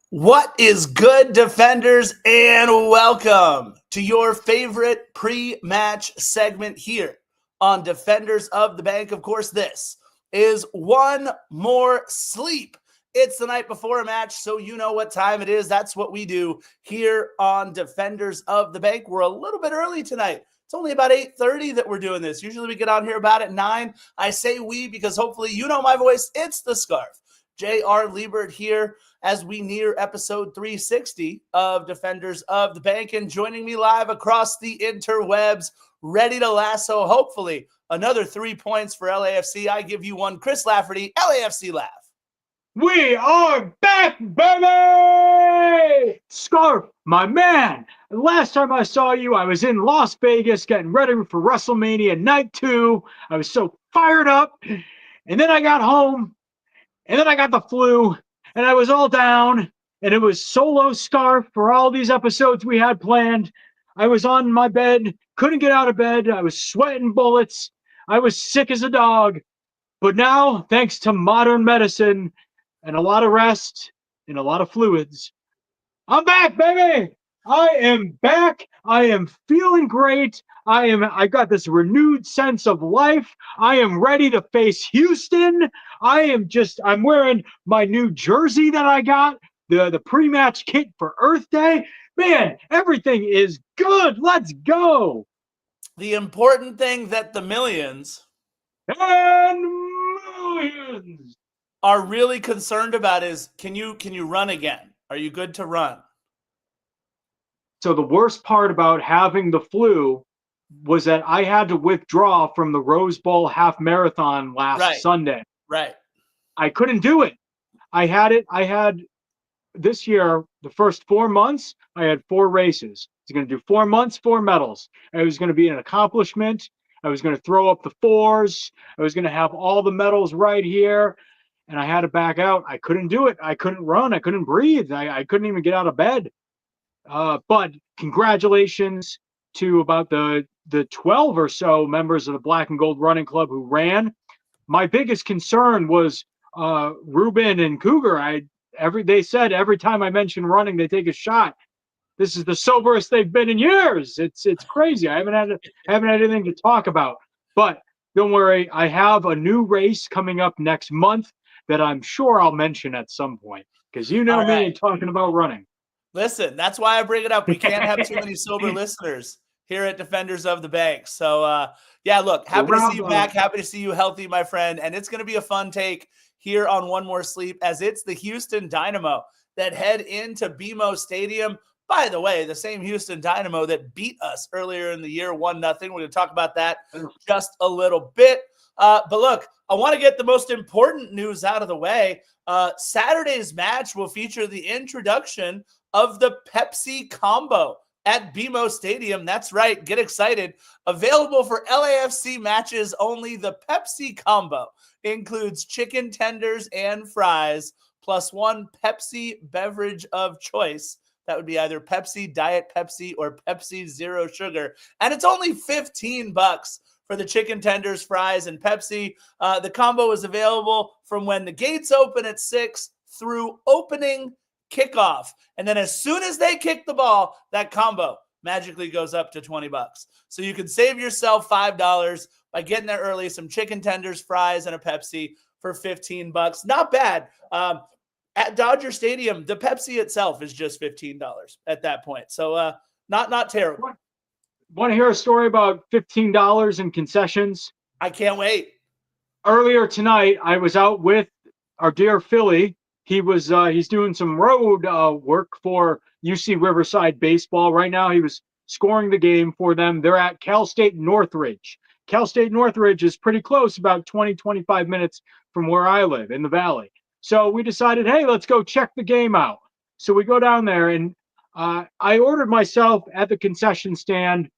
What is good, defenders, and welcome to your favorite pre-match segment here on Defenders of the Bank. Of course, this is One More Sleep. It's the night before a match, so you know what time it is. That's what we do here on Defenders of the Bank. We're a little bit early tonight. It's only about 8:30 that we're doing this. Usually we get on here about at 9. I say we because hopefully you know my voice. It's the Scarf. J.R. Liebert here as we near episode 360 of Defenders of the Bank, and joining me live across the interwebs, ready to lasso, hopefully, another 3 points for LAFC. I give you one, Chris Lafferty, LAFC Laugh. We are back, baby! Scarf, my man. Last time I saw you, I was in Las Vegas getting ready for WrestleMania Night 2. I was so fired up. And then I got home, and then I got the flu, and I was all down, and it was solo Scarf for all these episodes we had planned. I was on my bed, couldn't get out of bed. I was sweating bullets. I was sick as a dog. But now, thanks to modern medicine, and a lot of rest and a lot of fluids, I'm back, baby. I am back. I am feeling great. I got this renewed sense of life. I am ready to face Houston. I'm wearing my new jersey that I got, the pre-match kit for Earth Day. Man, everything is good. Let's go. The important thing that the millions And millions are really concerned about is can you run again? Are you good to run? So the worst part about having the flu was that I had to withdraw from the Rose Bowl half marathon last Sunday. Right. I couldn't do it. I had this year, the first 4 months, I had 4 races. I was going to do 4 months, 4 medals. It was going to be an accomplishment. I was going to throw up the 4s. I was going to have all the medals right here. And I had to back out. I couldn't do it. I couldn't run. I couldn't breathe. I couldn't even get out of bed. But congratulations to about the 12 or so members of the Black and Gold Running Club who ran. My biggest concern was Ruben and Cougar. They said every time I mention running, they take a shot. This is the soberest they've been in years. It's crazy. I haven't had anything to talk about. But don't worry, I have a new race coming up next month that I'm sure I'll mention at some point, because you know me and talking about running. Listen, that's why I bring it up. We can't have too many sober listeners here at Defenders of the Bank. So, yeah, look, happy to see you back. Happy to see you healthy, my friend. And it's going to be a fun take here on One More Sleep, as it's the Houston Dynamo that head into BMO Stadium. By the way, the same Houston Dynamo that beat us earlier in the year, 1-0. We're going to talk about that just a little bit. But look, I want to get the most important news out of the way. Saturday's match will feature the introduction of the Pepsi combo at BMO Stadium. That's right. Get excited. Available for LAFC matches only, the Pepsi combo includes chicken tenders and fries, plus one Pepsi beverage of choice. That would be either Pepsi, Diet Pepsi, or Pepsi Zero Sugar. And it's only $15 for the chicken tenders, fries, and Pepsi. The combo is available from when the gates open at 6 through opening kickoff. And then as soon as they kick the ball, that combo magically goes up to $20. So you can save yourself $5 by getting there early, some chicken tenders, fries, and a Pepsi for $15. Not bad. At Dodger Stadium, the Pepsi itself is just $15 at that point. So not terrible. Want to hear a story about $15 in concessions? I can't wait. Earlier tonight, I was out with our dear Philly. He's doing some road work for UC Riverside baseball right now. He was scoring the game for them. They're at Cal State Northridge. Cal State Northridge is pretty close, about 20-25 minutes from where I live in the Valley. So we decided, hey, let's go check the game out. So we go down there, and I ordered myself at the concession stand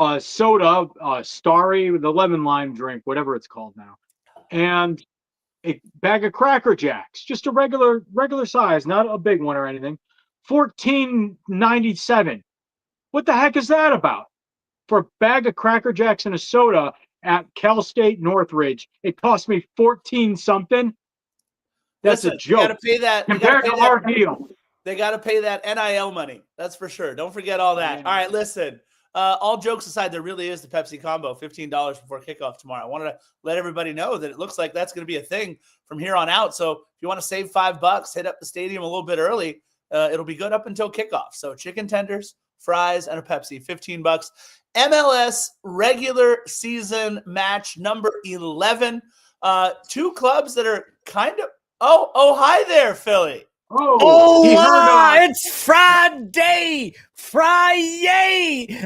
a soda, Starry, the lemon lime drink, whatever it's called now, and a bag of Cracker Jacks, just a regular size, not a big one or anything. $14.97. What the heck is that about? For a bag of Cracker Jacks and a soda at Cal State Northridge, it cost me 14 something. That's Listen, a joke. You got to pay that. Compared to our deal. They got to pay that NIL money. That's for sure. Don't forget all that. All right, listen. All jokes aside, there really is the Pepsi combo, $15 before kickoff tomorrow. I wanted to let everybody know that it looks like that's going to be a thing from here on out. So if you want to save $5, hit up the stadium a little bit early. It'll be good up until kickoff. So chicken tenders, fries, and a Pepsi, $15. MLS regular season match number 11. Two clubs that are kind of hi there, Philly. It's Friday,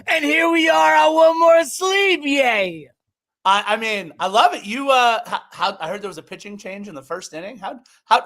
and here we are on one more sleep, yay! I mean, I love it. You, I heard there was a pitching change in the first inning. How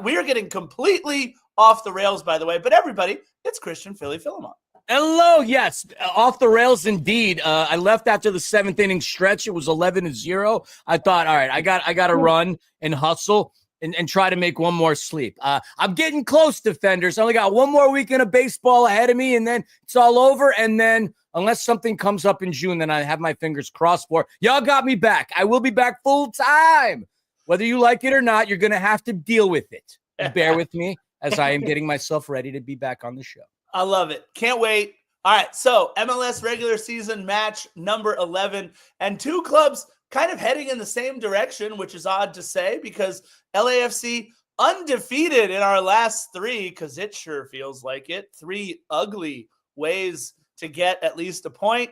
we are getting completely off the rails, by the way. But everybody, it's Christian Philly Philemon. Hello, yes, off the rails indeed. I left after the 7th inning stretch. It was 11-0. I thought, all right, I got to run and hustle. And try to make one more sleep. I'm getting close, defenders. I only got one more weekend of baseball ahead of me, and then it's all over. And then, unless something comes up in June, then I have my fingers crossed for. Y'all got me back. I will be back full time. Whether you like it or not, you're going to have to deal with it. And bear with me as I am getting myself ready to be back on the show. I love it. Can't wait. All right, so MLS regular season match number 11, and two clubs kind of heading in the same direction, which is odd to say because LAFC undefeated in our last 3, because it sure feels like it. 3 ugly ways to get at least a point.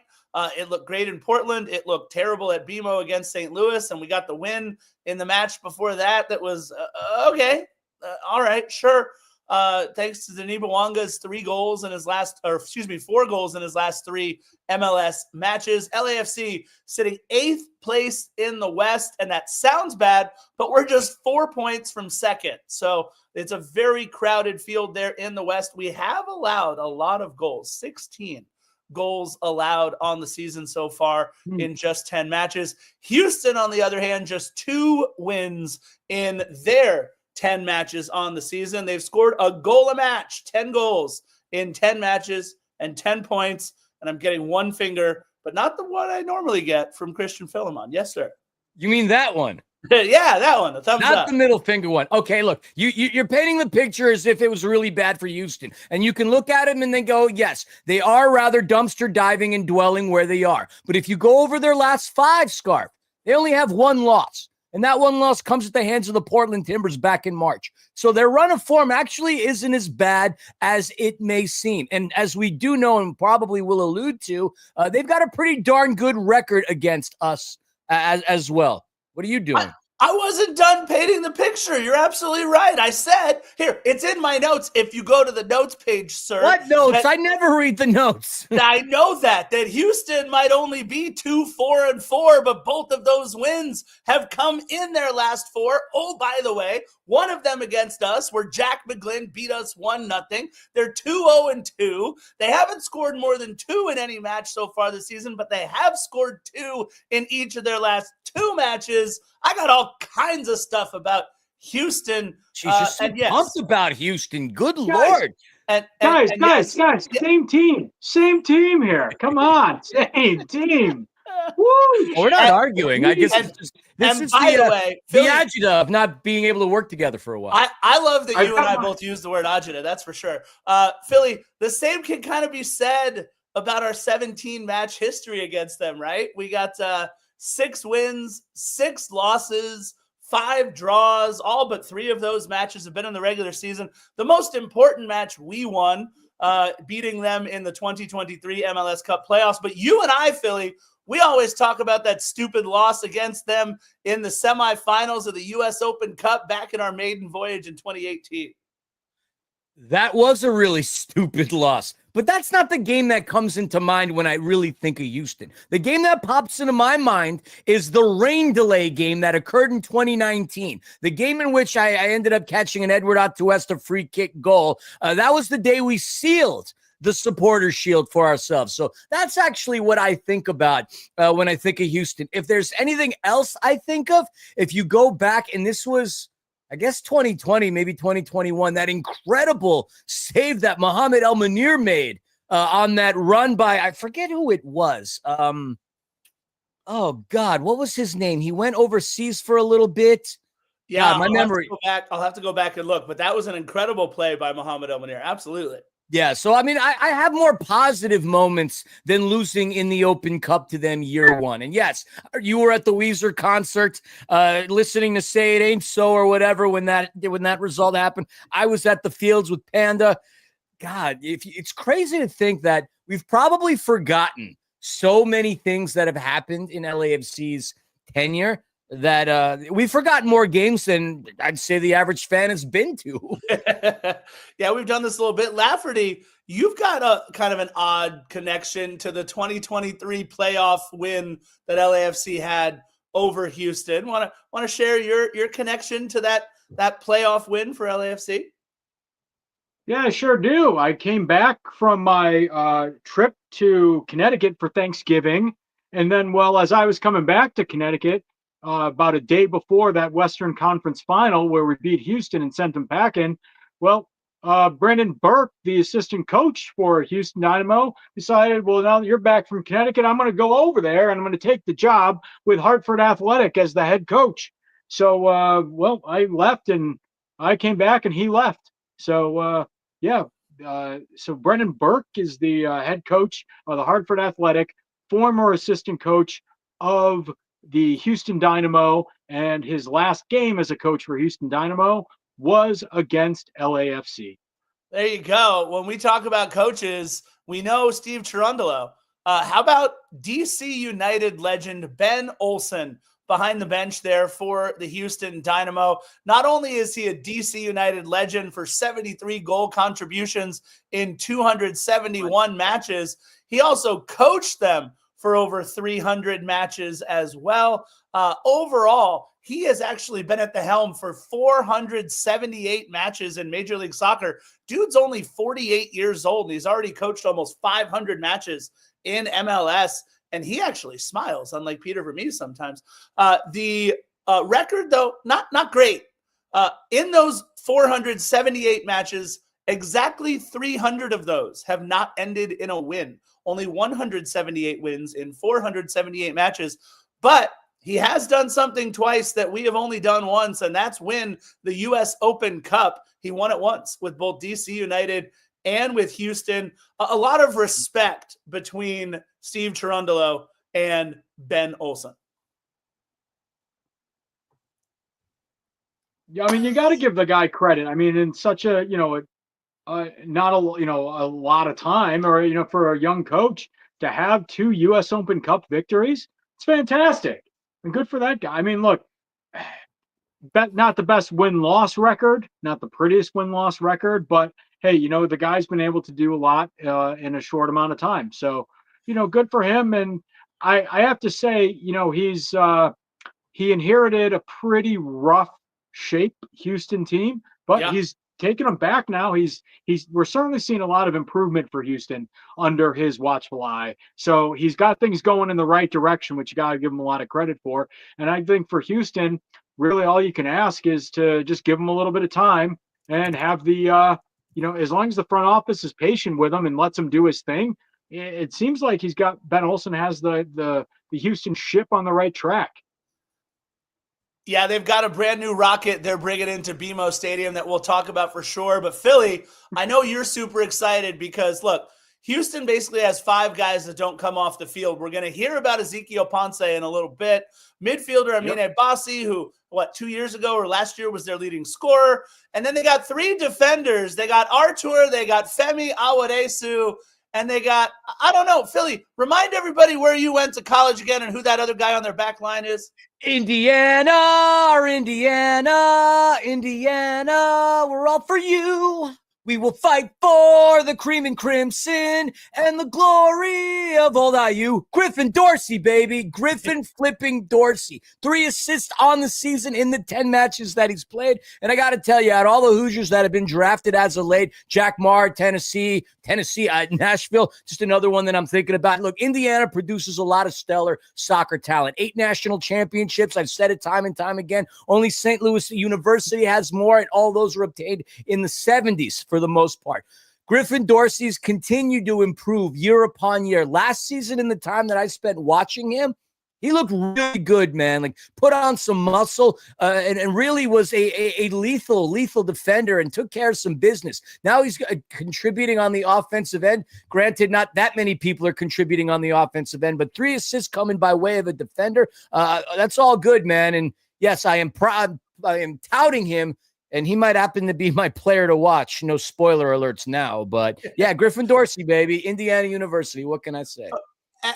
It looked great in Portland. It looked terrible at BMO against St. Louis, and we got the win in the match before that. That was okay. All right, sure. Thanks to Denis Bouanga's 4 goals in his last 3 MLS matches. LAFC sitting 8th place in the West, and that sounds bad, but we're just 4 points from second. So it's a very crowded field there in the West. We have allowed a lot of goals, 16 goals allowed on the season so far in just 10 matches. Houston, on the other hand, just 2 wins in their 10 matches on the season. They've scored a goal a match, 10 goals in 10 matches and 10 points. And I'm getting one finger, but not the one I normally get from Christian Philemon. Yes, sir. You mean that one? Yeah, that one. A thumbs up. Not the middle finger one. Okay, look, you're painting the picture as if it was really bad for Houston. And you can look at them and then go, yes, they are rather dumpster diving and dwelling where they are. But if you go over their last 5, Scarf, they only have 1 loss. And that 1 loss comes at the hands of the Portland Timbers back in March. So their run of form actually isn't as bad as it may seem. And as we do know and probably will allude to, they've got a pretty darn good record against us as well. What are you doing? I wasn't done painting the picture. You're absolutely right. I said, here, it's in my notes. If you go to the notes page, sir. What notes? I never read the notes. I know that Houston might only be 2-4-4, but both of those wins have come in their last 4. Oh, by the way, one of them against us where Jack McGlynn beat us 1-0. They're 2-0-2. They haven't scored more than 2 in any match so far this season, but they have scored 2 in each of their last 2 matches. I got all kinds of stuff about Houston. She's just so pumped about Houston. Good Lord. Guys, same team here. Come on, same team. Woo! We're not arguing. I guess this is the way, the agita of not being able to work together for a while. I love that you and I both use the word agita. That's for sure. Philly, the same can kind of be said about our 17 match history against them, right? We got 6 wins, 6 losses, 5 draws. All but 3 of those matches have been in the regular season. The most important match we won, beating them in the 2023 MLS Cup playoffs. But you and I, Philly, we always talk about that stupid loss against them in the semifinals of the U.S. Open Cup back in our maiden voyage in 2018. That was a really stupid loss. But that's not the game that comes into mind when I really think of Houston. The game that pops into my mind is the rain delay game that occurred in 2019. The game in which I ended up catching an Edward Atuesta free kick goal. That was the day we sealed the supporter shield for ourselves. So that's actually what I think about when I think of Houston. If there's anything else I think of, if you go back, and this was, I guess 2020, maybe 2021, that incredible save that Mohamed El Munir made on that run by, I forget who it was. Oh God, what was his name? He went overseas for a little bit. Yeah, God, my memory. I'll have to go back and look, but that was an incredible play by Mohamed El Munir. Absolutely. Yeah, so I mean, I have more positive moments than losing in the Open Cup to them year one. And yes, you were at the Weezer concert, listening to "Say It Ain't So" or whatever when that result happened. I was at the fields with Panda. God, it's crazy to think that we've probably forgotten so many things that have happened in LAFC's tenure that we've forgotten more games than I'd say the average fan has been to. Yeah, we've done this a little bit. Lafferty, you've got a kind of an odd connection to the 2023 playoff win that LAFC had over Houston. Want to share your connection to that playoff win for LAFC? Yeah, I sure do. I came back from my trip to Connecticut for Thanksgiving. And then, well, as I was coming back to Connecticut, about a day before that Western Conference final where we beat Houston and sent them packing, well, Brendan Burke, the assistant coach for Houston Dynamo, decided, well, now that you're back from Connecticut, I'm going to go over there and I'm going to take the job with Hartford Athletic as the head coach. So, well, I left and I came back and he left. So, yeah. So Brendan Burke is the head coach of the Hartford Athletic, former assistant coach of the Houston Dynamo, and his last game as a coach for Houston Dynamo was against LAFC. There you go. When we talk about coaches, we know Steve Cherundolo. How about DC United legend Ben Olsen behind the bench there for the Houston Dynamo? Not only is he a DC United legend for 73 goal contributions in 271 matches, he also coached them for over 300 matches as well. Overall, he has actually been at the helm for 478 matches in Major League Soccer. Dude's only 48 years old, and he's already coached almost 500 matches in MLS. And he actually smiles, unlike Peter Vermees sometimes. The record, though, not great. In those 478 matches, exactly 300 of those have not ended in a win. Only 178 wins in 478 matches. But he has done something twice that we have only done once, and that's win the U.S. Open Cup. He won it once with both DC United and with Houston. A lot of respect between Steve Cherundolo and Ben Olsen. Yeah, I mean, you got to give the guy credit. I mean, in such a, not a lot of time, or for a young coach to have 2 U.S. Open Cup victories, it's fantastic and good for that guy. I mean, look, not the best win-loss record, not the prettiest win-loss record, but hey, the guy's been able to do a lot in a short amount of time. So, good for him. And I have to say, he inherited a pretty rough shape Houston team, but he's taking them back now. We're certainly seeing a lot of improvement for Houston under his watchful eye. So he's got things going in the right direction, which you got to give him a lot of credit for. And I think for Houston, really all you can ask is to just give him a little bit of time and have the, as long as the front office is patient with him and lets him do his thing, it seems like Ben Olsen has the Houston ship on the right track. Yeah, they've got a brand new rocket they're bringing into BMO Stadium that we'll talk about for sure. But Philly, I know you're super excited because, look, Houston basically has 5 guys that don't come off the field. We're going to hear about Ezequiel Ponce in a little bit. Midfielder Amine Bassi, who, 2 years ago or last year was their leading scorer. And then they got 3 defenders. They got Artur, they got Femi Awadesu, and they got, I don't know, Philly, remind everybody where you went to college again and who that other guy on their back line is. Indiana, we're all for you. We will fight for the cream and crimson and the glory of old IU. Griffin Dorsey, baby. Griffin flipping Dorsey. 3 assists on the season in the 10 matches that he's played. And I got to tell you, out of all the Hoosiers that have been drafted as of late, Jack Marr, Tennessee, Nashville, just another one that I'm thinking about. Look, Indiana produces a lot of stellar soccer talent. 8 national championships. I've said it time and time again. Only St. Louis University has more, and all those were obtained in the 70s for the most part. Griffin Dorsey's continued to improve year upon year. Last season, in the time that I spent watching him, He looked really good, man. Like put on some muscle and really was a lethal defender and took care of some business. Now he's contributing on the offensive end. Granted, not that many people are contributing on the offensive end, but 3 assists coming by way of a defender. That's all good, man. And yes, I am proud. I am touting him. And he might happen to be my player to watch. No spoiler alerts now, but yeah, Griffin Dorsey, baby, Indiana University. What can I say?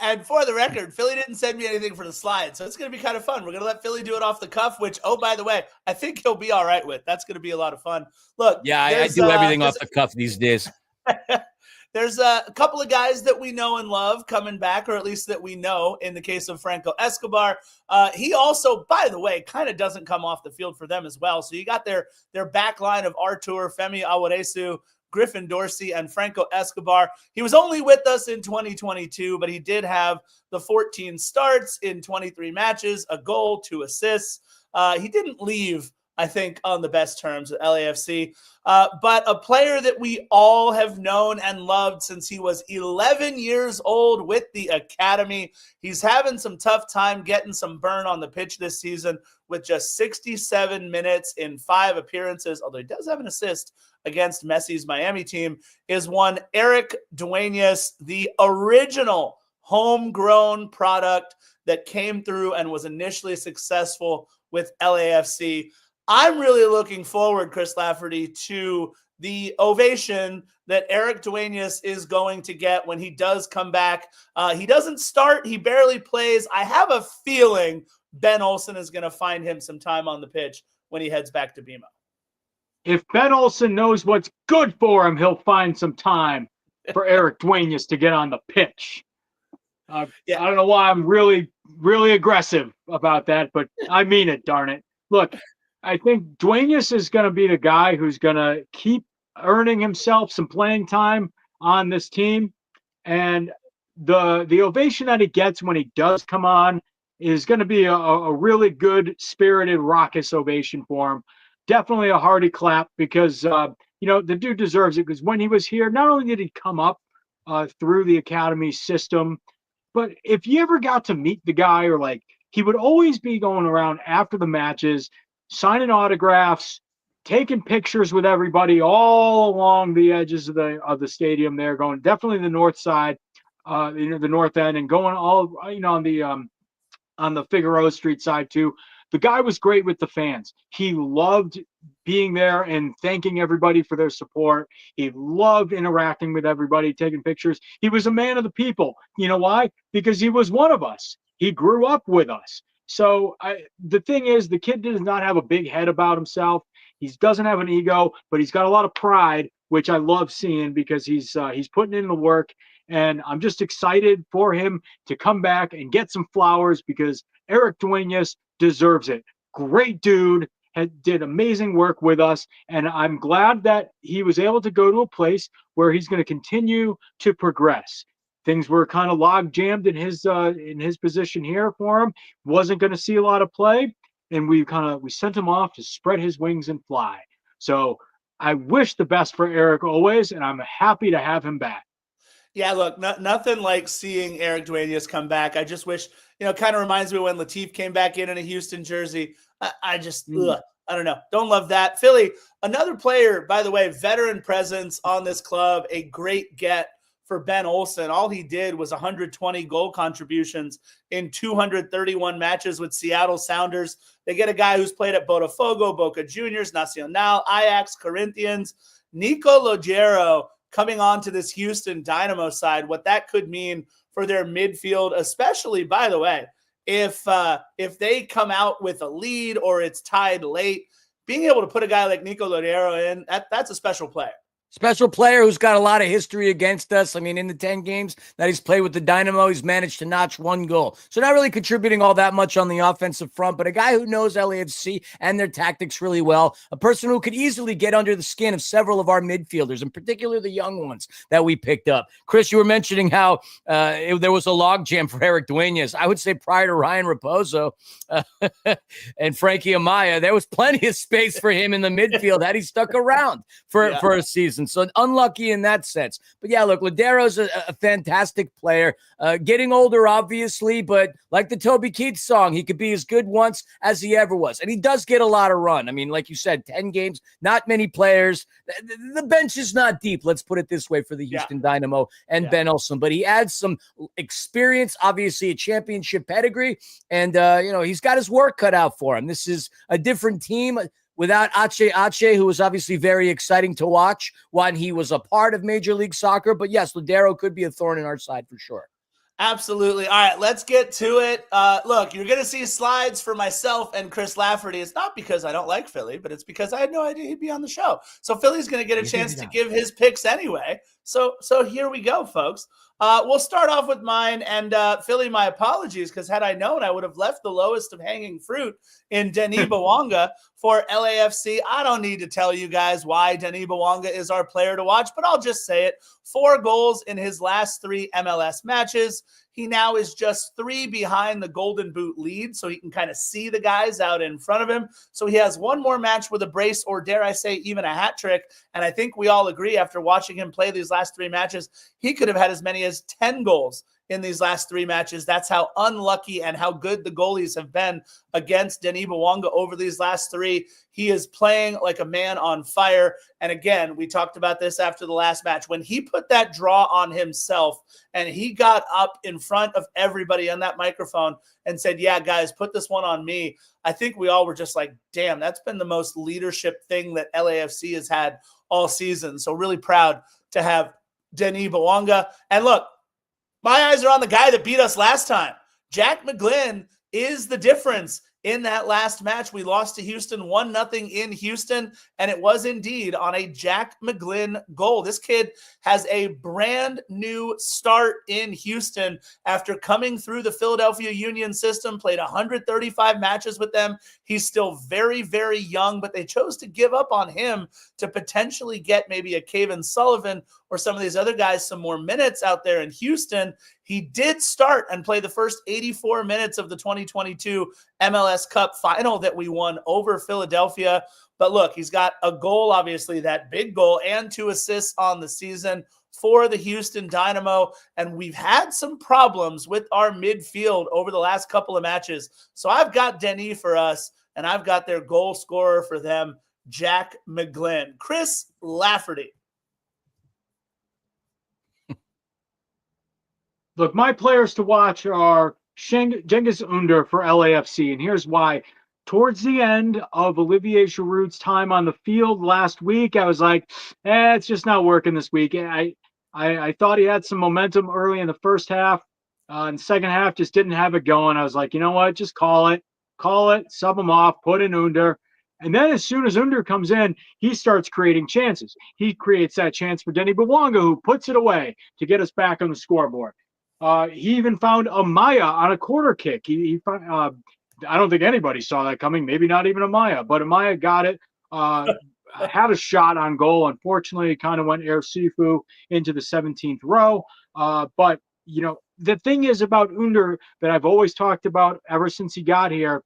And for the record, Philly didn't send me anything for the slide, so it's going to be kind of fun. We're going to let Philly do it off the cuff, which, oh, by the way, I think he'll be all right with. That's going to be a lot of fun. Look, yeah, I do everything off the cuff these days. There's a couple of guys that we know and love coming back, or at least that we know in the case of Franco Escobar. He also, by the way, kind of doesn't come off the field for them as well. So you got their back line of Artur, Femi Awaresu, Griffin Dorsey, and Franco Escobar. He was only with us in 2022, but he did have the 14 starts in 23 matches, a goal, 2 assists. He didn't leave, I think, on the best terms at LAFC. But a player that we all have known and loved since he was 11 years old with the academy. He's having some tough time getting some burn on the pitch this season with just 67 minutes in 5 appearances, although he does have an assist against Messi's Miami team, is one Eric Dueñas, the original homegrown product that came through and was initially successful with LAFC. I'm really looking forward, Chris Lafferty, to the ovation that Eric Dueñas is going to get when he does come back. He doesn't start. He barely plays. I have a feeling Ben Olsen is going to find him some time on the pitch when he heads back to BMO. If Ben Olsen knows what's good for him, he'll find some time for Eric Dueñas to get on the pitch. I don't know why I'm really, really aggressive about that, but I mean it, darn it. Look, I think Dueñas is going to be the guy who's going to keep earning himself some playing time on this team. And the ovation that he gets when he does come on is going to be a really good, spirited, raucous ovation for him. Definitely a hearty clap because, the dude deserves it, because when he was here, not only did he come up through the academy system, but if you ever got to meet the guy, or like, he would always be going around after the matches, signing autographs, taking pictures with everybody all along the edges of the stadium there, going definitely the north side, the north end, and going all, on the Figueroa Street side too. The guy was great with the fans. He loved being there and thanking everybody for their support. He loved interacting with everybody, taking pictures. He was a man of the people. You know why? Because he was one of us. He grew up with us. So the thing is, the kid does not have a big head about himself. He doesn't have an ego, but he's got a lot of pride, which I love seeing, because he's putting in the work. And I'm just excited for him to come back and get some flowers, because Eric Dueñas deserves it. Great dude, did amazing work with us. And I'm glad that he was able to go to a place where he's going to continue to progress. Things were kind of log jammed in his position here for him. Wasn't going to see a lot of play. And we sent him off to spread his wings and fly. So I wish the best for Eric always, and I'm happy to have him back. Yeah, look, nothing like seeing Eric Dueñas come back. I just wish, kind of reminds me when Latif came back in a Houston jersey. I don't know. Don't love that. Philly, another player, by the way, veteran presence on this club, a great get for Ben Olsen. All he did was 120 goal contributions in 231 matches with Seattle Sounders. They get a guy who's played at Botafogo, Boca Juniors, Nacional, Ajax, Corinthians. Nico Logero coming on to this Houston Dynamo side, what that could mean for their midfield, especially, by the way, if they come out with a lead or it's tied late, being able to put a guy like Nico Logero in, that's a special player. Special player who's got a lot of history against us. I mean, in the 10 games that he's played with the Dynamo, he's managed to notch 1 goal. So not really contributing all that much on the offensive front, but a guy who knows LAFC and their tactics really well. A person who could easily get under the skin of several of our midfielders, in particular the young ones that we picked up. Chris, you were mentioning how there was a logjam for Eric Dueñas. I would say prior to Ryan Raposo and Frankie Amaya, there was plenty of space for him in the midfield had he stuck around for a season. season. So unlucky in that sense. But yeah, look, Lodero's a fantastic player. Getting older, obviously, but like the Toby Keith song, he could be as good once as he ever was. And he does get a lot of run. I mean, like you said, 10 games, not many players. The bench is not deep, let's put it this way, for the Houston Dynamo and Ben Olsen. But he adds some experience, obviously a championship pedigree, and, he's got his work cut out for him. This is a different team without Ache, who was obviously very exciting to watch when he was a part of Major League Soccer. But yes, Lodero could be a thorn in our side for sure. Absolutely. All right, let's get to it. Look, you're going to see slides for myself and Chris Lafferty. It's not because I don't like Philly, but it's because I had no idea he'd be on the show. So Philly's going to get a chance to give his picks anyway. So here we go, folks. We'll start off with mine. And Philly, my apologies, because had I known, I would have left the lowest of hanging fruit in Denis Bouanga for LAFC. I don't need to tell you guys why Denis Bouanga is our player to watch, but I'll just say it. 4 goals in his last 3 MLS matches. He now is just 3 behind the Golden Boot lead, so he can kind of see the guys out in front of him. So he has one more match with a brace, or dare I say even a hat trick. And I think we all agree, after watching him play these last 3 matches, he could have had as many as 10 goals in these last 3 matches. That's how unlucky and how good the goalies have been against Denis Bouanga over these last 3. He is playing like a man on fire. And again, we talked about this after the last match. When he put that draw on himself and he got up in front of everybody on that microphone and said, yeah, guys, put this one on me, I think we all were just like, damn, that's been the most leadership thing that LAFC has had all season. So really proud to have Denis Bouanga. And look, my eyes are on the guy that beat us last time. Jack McGlynn is the difference in that last match. We lost to Houston 1-0 in Houston, and it was indeed on a Jack McGlynn goal. This kid has a brand new start in Houston after coming through the Philadelphia Union system, played 135 matches with them. He's still very, very young, but they chose to give up on him to potentially get maybe a Kevin Sullivan or some of these other guys some more minutes out there in Houston. He did start and play the first 84 minutes of the 2022 MLS Cup final that we won over Philadelphia. But look, he's got a goal, obviously, that big goal, and 2 assists on the season for the Houston Dynamo. And we've had some problems with our midfield over the last couple of matches. So I've got Denis for us, and I've got their goal scorer for them, Jack McGlynn. Chris Lafferty. Look, my players to watch are Cengiz Under for LAFC, and here's why. Towards the end of Olivier Giroud's time on the field last week, I was like, it's just not working this week. I thought he had some momentum early in the first half. In the second half, just didn't have it going. I was like, you know what? Just call it, sub him off, put in Under. And then as soon as Under comes in, he starts creating chances. He creates that chance for Denis Bouanga, who puts it away to get us back on the scoreboard. He even found Amaya on a corner kick. He found, I don't think anybody saw that coming, maybe not even Amaya, but Amaya got it, had a shot on goal. Unfortunately, it kind of went air sifu into the 17th row. But, the thing is about Under that I've always talked about ever since he got here,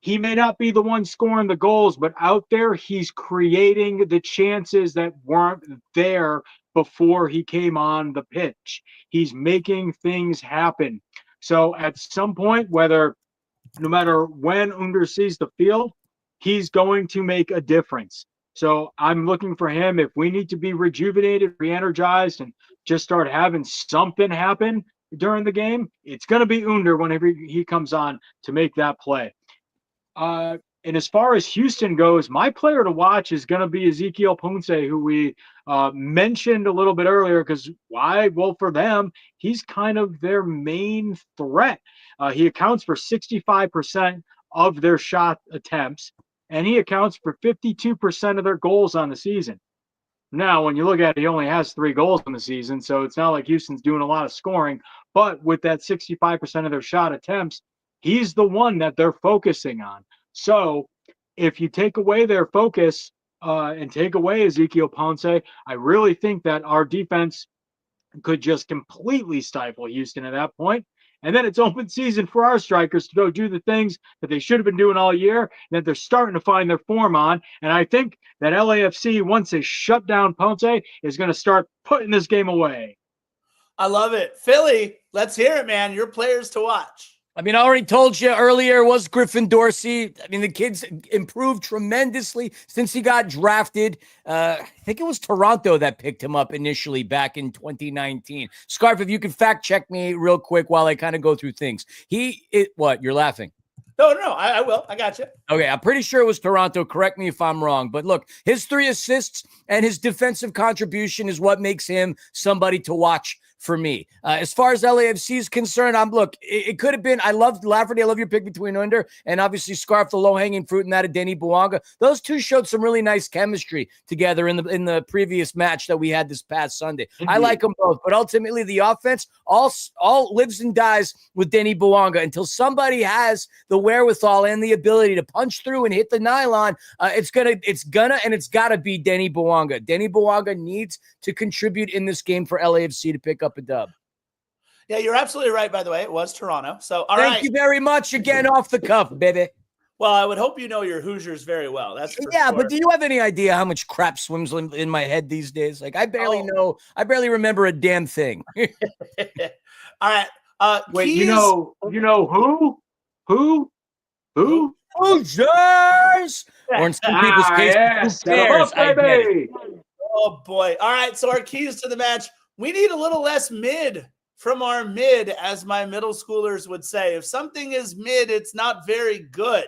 he may not be the one scoring the goals, but out there, he's creating the chances that weren't there before he came on the pitch. He's making things happen. So at some point, no matter when Under sees the field, he's going to make a difference. So I'm looking for him. If we need to be rejuvenated, re-energized, and just start having something happen during the game, it's going to be Under whenever he comes on to make that play. And as far as Houston goes, my player to watch is going to be Ezequiel Ponce, who we mentioned a little bit earlier, because why? Well, for them, he's kind of their main threat. He accounts for 65% of their shot attempts, and he accounts for 52% of their goals on the season. Now, when you look at it, he only has 3 goals in the season, so it's not like Houston's doing a lot of scoring. But with that 65% of their shot attempts, he's the one that they're focusing on. So if you take away their focus and take away Ezequiel Ponce, I really think that our defense could just completely stifle Houston at that point. And then it's open season for our strikers to go do the things that they should have been doing all year, and that they're starting to find their form on. And I think that LAFC, once they shut down Ponce, is going to start putting this game away. I love it. Philly, let's hear it, man. Your players to watch. I mean, I already told you earlier, it was Griffin Dorsey. I mean, the kid's improved tremendously since he got drafted. I think it was Toronto that picked him up initially back in 2019. Scarf, if you could fact check me real quick while I kind of go through things. What? You're laughing. No, I will. I got you. Okay, I'm pretty sure it was Toronto. Correct me if I'm wrong. But look, his 3 assists and his defensive contribution is what makes him somebody to watch for me. As far as LAFC is concerned, it could have been, I love Lafferty. I love your pick between Under and obviously Scarf, the low-hanging fruit, and that of Denny Bouanga. Those two showed some really nice chemistry together in the previous match that we had this past Sunday. Mm-hmm. I like them both, but ultimately the offense all lives and dies with Denny Bouanga until somebody has the wherewithal and the ability to punch through and hit the nylon. It's gotta be Denny Bouanga. Denny Bouanga needs to contribute in this game for LAFC to pick up a dub. Yeah, you're absolutely right, by the way. It was Toronto. So, Thank you very much. Again, off the cuff, baby. Well, I would hope you know your Hoosiers very well. That's for yeah, sure. But do you have any idea how much crap swims in my head these days? Like, I barely know. I barely remember a damn thing. All right. Wait, Keys. you know who? Hoosiers! Or in some people's case, yes. Who cares? I get it. Oh, boy. All right, so our keys to the match. We need a little less mid from our mid, as my middle schoolers would say. If something is mid, it's not very good.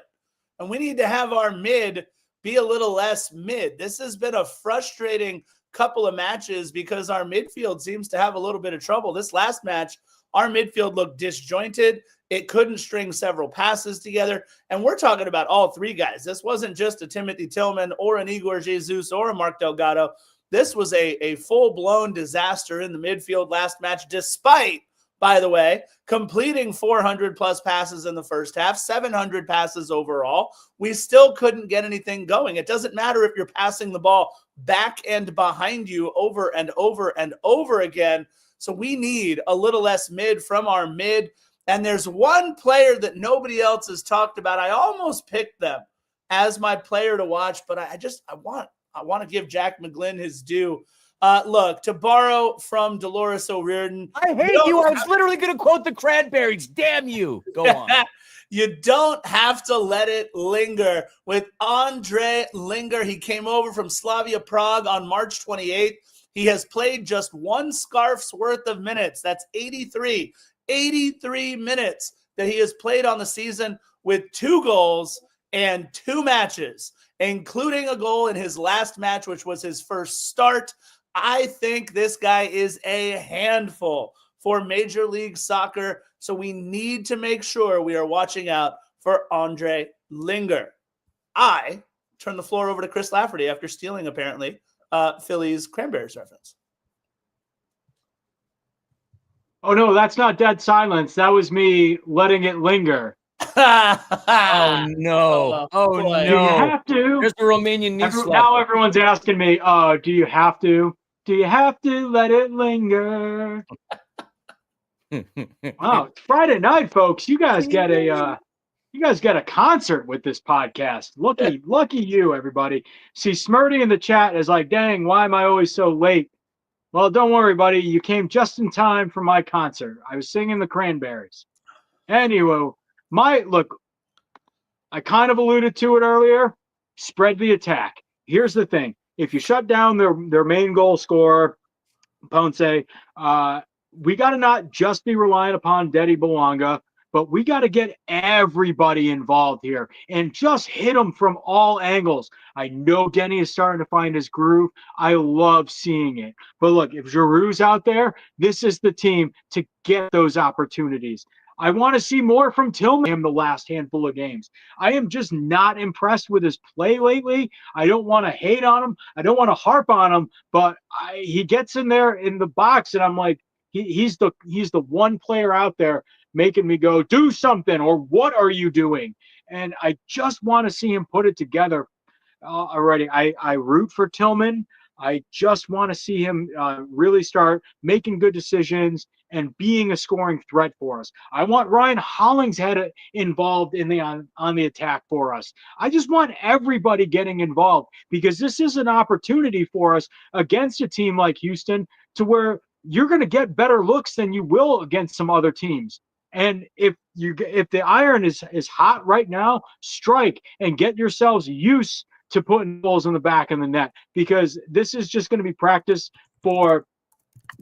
And we need to have our mid be a little less mid. This has been a frustrating couple of matches because our midfield seems to have a little bit of trouble. This last match, our midfield looked disjointed. It couldn't string several passes together. And we're talking about all 3 guys. This wasn't just a Timothy Tillman or an Igor Jesus or a Mark Delgado. This was a full-blown disaster in the midfield last match, despite, by the way, completing 400-plus passes in the first half, 700 passes overall. We still couldn't get anything going. It doesn't matter if you're passing the ball back and behind you over and over and over again. So we need a little less mid from our mid. And there's one player that nobody else has talked about. I almost picked them as my player to watch, but I want to give Jack McGlynn his due. Look, to borrow from Dolores O'Riordan. I hate you. I was literally going to quote the Cranberries. Damn you. Go on. You don't have to let it linger. With Ondrej Lingr, he came over from Slavia Prague on March 28th. He has played just 1 scarf's worth of minutes. That's 83 minutes that he has played on the season with 2 goals and 2 matches, including a goal in his last match, which was his first start. I think this guy is a handful for Major League Soccer, so we need to make sure we are watching out for Ondrej Lingr. I turn the floor over to Chris Lafferty after stealing, apparently, Philly's Cranberries reference. Oh, no, that's not dead silence. That was me letting it linger. Oh, no. Oh, no. Do you have to? There's the Romanian knee slap. Now everyone's asking me, do you have to? Do you have to let it linger? Wow, it's Friday night, folks. You guys get a concert with this podcast. Lucky you, everybody. See, Smirty in the chat is like, dang, why am I always so late? Well, don't worry, buddy. You came just in time for my concert. I was singing the Cranberries. Anyway, I kind of alluded to it earlier. Spread the attack. Here's the thing. If you shut down their main goal scorer, Ponce, we got to not just be relying upon Denny Bouanga, but we got to get everybody involved here and just hit them from all angles. I know Denny is starting to find his groove. I love seeing it. But look, if Giroud's out there, this is the team to get those opportunities. I want to see more from Tillman in the last handful of games. I am just not impressed with his play lately. I don't want to hate on him. I don't want to harp on him, but he gets in there in the box, and I'm like, he's the one player out there making me go, do something, or what are you doing? And I just want to see him put it together already. I root for Tillman. I just want to see him really start making good decisions, and being a scoring threat for us. I want Ryan Hollingshead involved in the on the attack for us. I just want everybody getting involved because this is an opportunity for us against a team like Houston to where you're going to get better looks than you will against some other teams. And if the iron is hot right now, strike and get yourselves used to putting balls in the back of the net, because this is just going to be practice for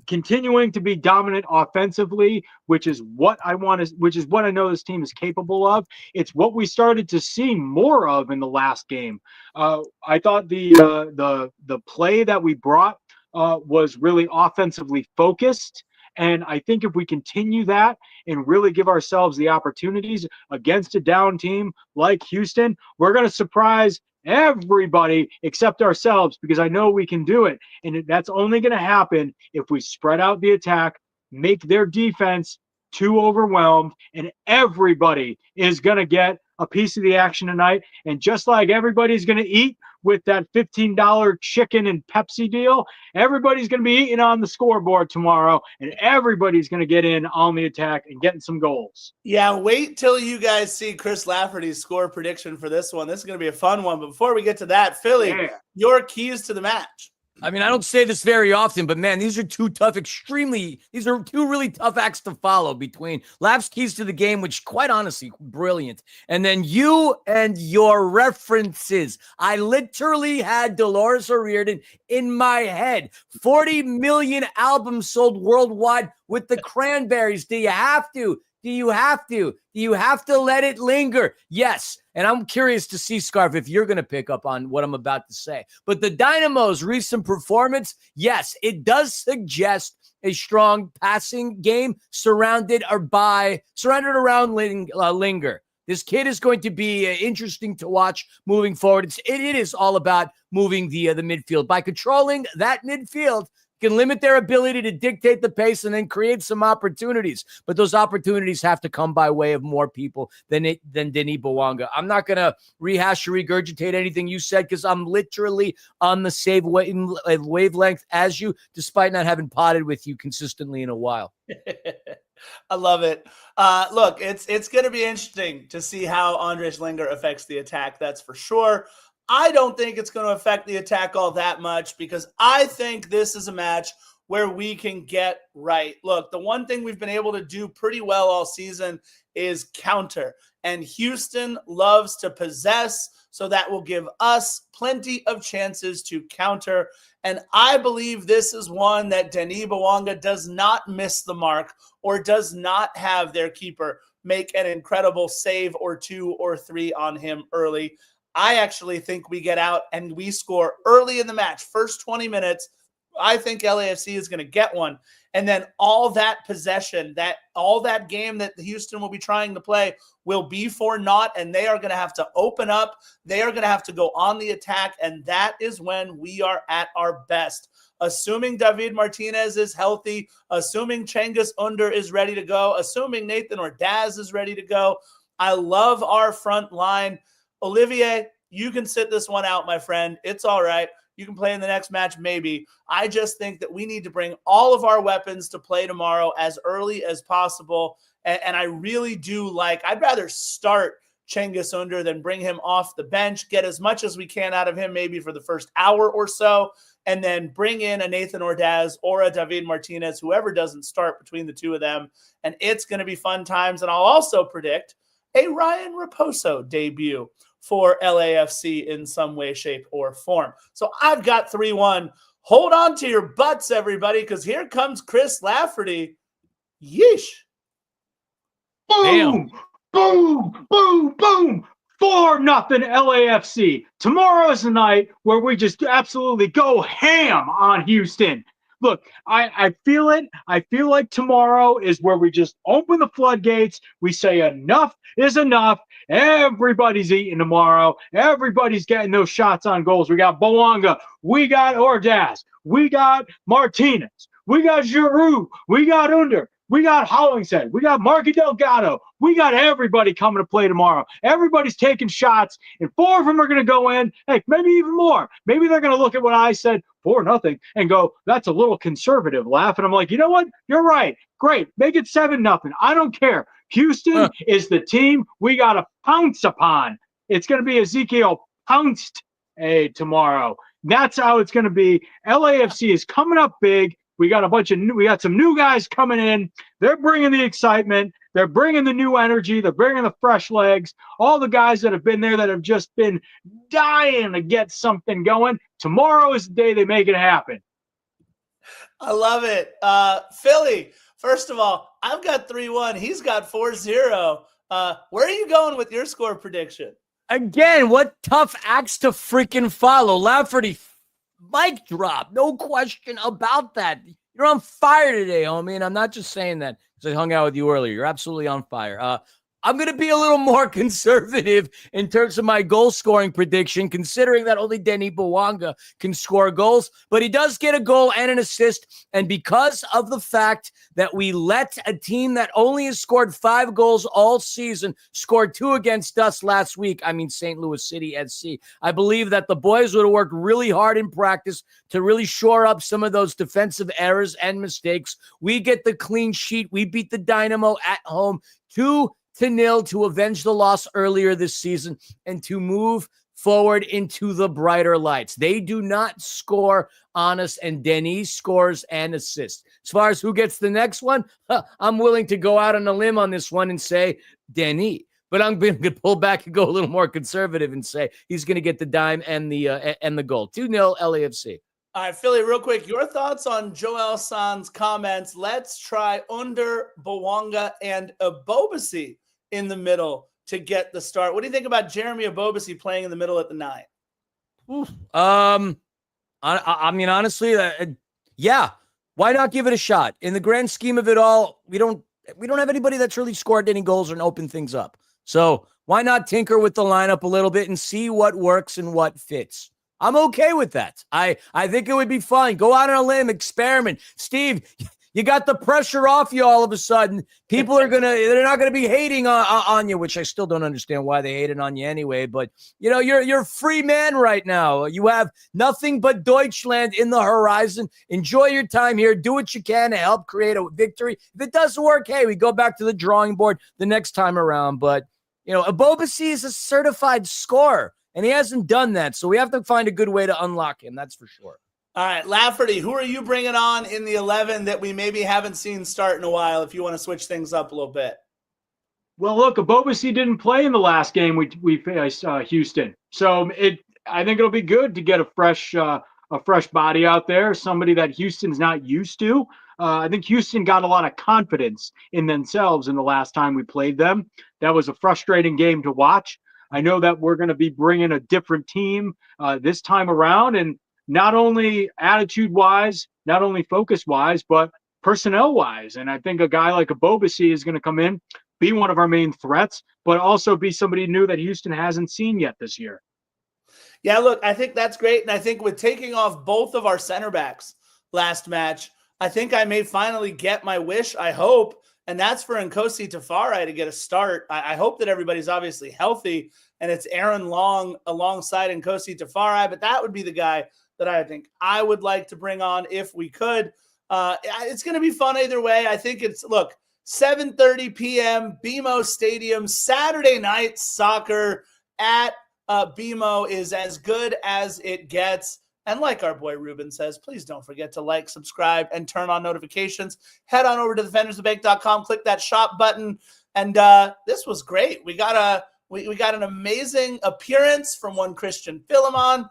continuing to be dominant offensively, which is what I know this team is capable of. It's what we started to see more of in the last game. I thought the play that we brought was really offensively focused. And I think if we continue that and really give ourselves the opportunities against a down team like Houston, we're going to surprise everybody except ourselves, because I know we can do it. And that's only going to happen if we spread out the attack, make their defense too overwhelmed, and everybody is going to get a piece of the action tonight. And just like everybody's going to eat with that $15 chicken and Pepsi deal, everybody's going to be eating on the scoreboard tomorrow, and everybody's going to get in on the attack and getting some goals. Yeah, wait till you guys see Chris Lafferty's score prediction for this one. This is going to be a fun one. But before we get to that, Philly, your keys to the match. I mean, I don't say this very often, but man, these are two really tough acts to follow between Lab's keys to the game, which quite honestly, brilliant. And then you and your references. I literally had Dolores O'Riordan in my head. 40 million albums sold worldwide with the Cranberries. Do you have to? Do you have to? Do you have to let it linger? Yes. And I'm curious to see, Scarf, if you're going to pick up on what I'm about to say. But the Dynamo's recent performance, yes, it does suggest a strong passing game surrounded around Lingr. This kid is going to be interesting to watch moving forward. It is all about moving the midfield. By controlling that midfield, can limit their ability to dictate the pace and then create some opportunities. But those opportunities have to come by way of more people than Denis Bouanga. I'm not going to rehash or regurgitate anything you said because I'm literally on the same wavelength as you, despite not having potted with you consistently in a while. I love it. Look, it's going to be interesting to see how Ondrej Lingr affects the attack. That's for sure. I don't think it's going to affect the attack all that much because I think this is a match where we can get right. Look, the one thing we've been able to do pretty well all season is counter. And Houston loves to possess, so that will give us plenty of chances to counter. And I believe this is one that Denis Bouanga does not miss the mark or does not have their keeper make an incredible save or two or three on him early. I actually think we get out and we score early in the match, first 20 minutes. I think LAFC is going to get one. And then all that possession, all that game that Houston will be trying to play will be for naught, and they are going to have to open up. They are going to have to go on the attack, and that is when we are at our best. Assuming David Martinez is healthy, assuming Cengiz Under is ready to go, assuming Nathan Ordaz is ready to go. I love our front line. Olivier, you can sit this one out, my friend. It's all right. You can play in the next match, maybe. I just think that we need to bring all of our weapons to play tomorrow as early as possible. And I really do I'd rather start Cengiz Under than bring him off the bench, get as much as we can out of him maybe for the first hour or so, and then bring in a Nathan Ordaz or a David Martinez, whoever doesn't start between the two of them. And it's going to be fun times. And I'll also predict a Ryan Raposo debut for LAFC in some way, shape, or form. So I've got 3-1. Hold on to your butts, everybody, because here comes Chris Lafferty. Yeesh. Boom, boom, boom, boom. 4-0 LAFC. Tomorrow is the night where we just absolutely go ham on Houston. Look, I feel it. I feel like tomorrow is where we just open the floodgates. We say enough is enough. Everybody's eating tomorrow. Everybody's getting those shots on goals. We got Bouanga. We got Ordaz. We got Martinez. We got Giroud. We got Under. We got Hollingshead. We got Marky Delgado. We got everybody coming to play tomorrow. Everybody's taking shots, and 4 of them are going to go in. Hey, maybe even more. Maybe they're going to look at what I said. 4-0 and go, that's a little conservative, laugh. And I'm like, you know what? You're right. Great. Make it 7-0. I don't care. Houston is the team we got to pounce upon. It's going to be Ezekiel pounced tomorrow. That's how it's going to be. LAFC is coming up big. We got some new guys coming in. They're bringing the excitement. They're bringing the new energy. They're bringing the fresh legs. All the guys that have been there that have just been dying to get something going. Tomorrow is the day they make it happen. I love it. Philly, first of all, I've got 3-1. He's got 4-0. Where are you going with your score prediction? Again, what tough acts to freaking follow. Lafferty, mic drop. No question about that. You're on fire today, homie. And I'm not just saying that because I hung out with you earlier. You're absolutely on fire. I'm going to be a little more conservative in terms of my goal scoring prediction, considering that only Denis Bouanga can score goals, but he does get a goal and an assist. And because of the fact that we let a team that only has scored 5 goals all season scored 2 against us last week, I mean St. Louis City SC, I believe that the boys would have worked really hard in practice to really shore up some of those defensive errors and mistakes. We get the clean sheet. We beat the Dynamo at home 2-0 to avenge the loss earlier this season and to move forward into the brighter lights. They do not score on us, and Denis scores and assists. As far as who gets the next one, I'm willing to go out on a limb on this one and say Denis. But I'm going to pull back and go a little more conservative and say he's going to get the dime and the goal. 2-0 LAFC. All right, Philly, real quick, your thoughts on Joel San's comments. Let's try under Bouanga and Abobasi in the middle to get the start. What do you think about Jeremy Abobasi playing in the middle at the 9? I mean, honestly, yeah. Why not give it a shot? In the grand scheme of it all, we don't have anybody that's really scored any goals and opened things up. So why not tinker with the lineup a little bit and see what works and what fits? I'm okay with that. I think it would be fun. Go out on a limb, experiment. Steve, you got the pressure off you all of a sudden. People they're not gonna be hating on you, which I still don't understand why they hated on you anyway. But you know, you're a free man right now. You have nothing but Deutschland in the horizon. Enjoy your time here. Do what you can to help create a victory. If it doesn't work, hey, we go back to the drawing board the next time around. But you know, Abobasi is a certified scorer, and he hasn't done that. So we have to find a good way to unlock him. That's for sure. All right, Lafferty, who are you bringing on in the 11 that we maybe haven't seen start in a while if you want to switch things up a little bit? Well, look, Abobasi didn't play in the last game we faced Houston. So I think it'll be good to get a fresh body out there, somebody that Houston's not used to. I think Houston got a lot of confidence in themselves in the last time we played them. That was a frustrating game to watch. I know that we're going to be bringing a different team this time around, and not only attitude-wise, not only focus-wise, but personnel-wise. And I think a guy like Abobasi is going to come in, be one of our main threats, but also be somebody new that Houston hasn't seen yet this year. Yeah, look, I think that's great. And I think with taking off both of our center backs last match, I think I may finally get my wish, I hope, and that's for Nkosi Tafari to get a start. I hope that everybody's obviously healthy, and it's Aaron Long alongside Nkosi Tafari, but that would be the guy that I think I would like to bring on if we could. It's going to be fun either way. I think it's, look, 7:30 p.m., BMO Stadium, Saturday night soccer at BMO is as good as it gets. And like our boy Ruben says, please don't forget to like, subscribe, and turn on notifications. Head on over to defendersofthebank.com, click that shop button. And this was great. We got an amazing appearance from one Christian Philemon.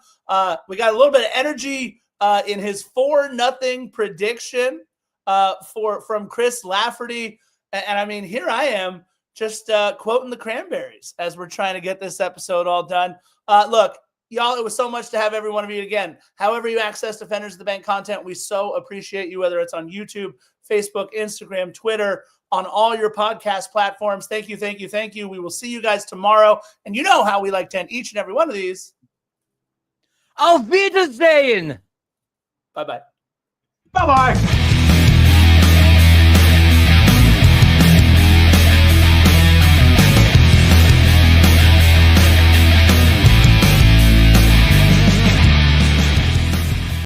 We got a little bit of energy in his 4-0 prediction from Chris Lafferty. And I mean, here I am just quoting the Cranberries as we're trying to get this episode all done. Look, y'all, it was so much to have every one of you again. However you access Defenders of the Bank content, we so appreciate you, whether it's on YouTube, Facebook, Instagram, Twitter, on all your podcast platforms. Thank you, thank you, thank you. We will see you guys tomorrow. And you know how we like to end each and every one of these. Auf Wiedersehen. Bye-bye. Bye-bye.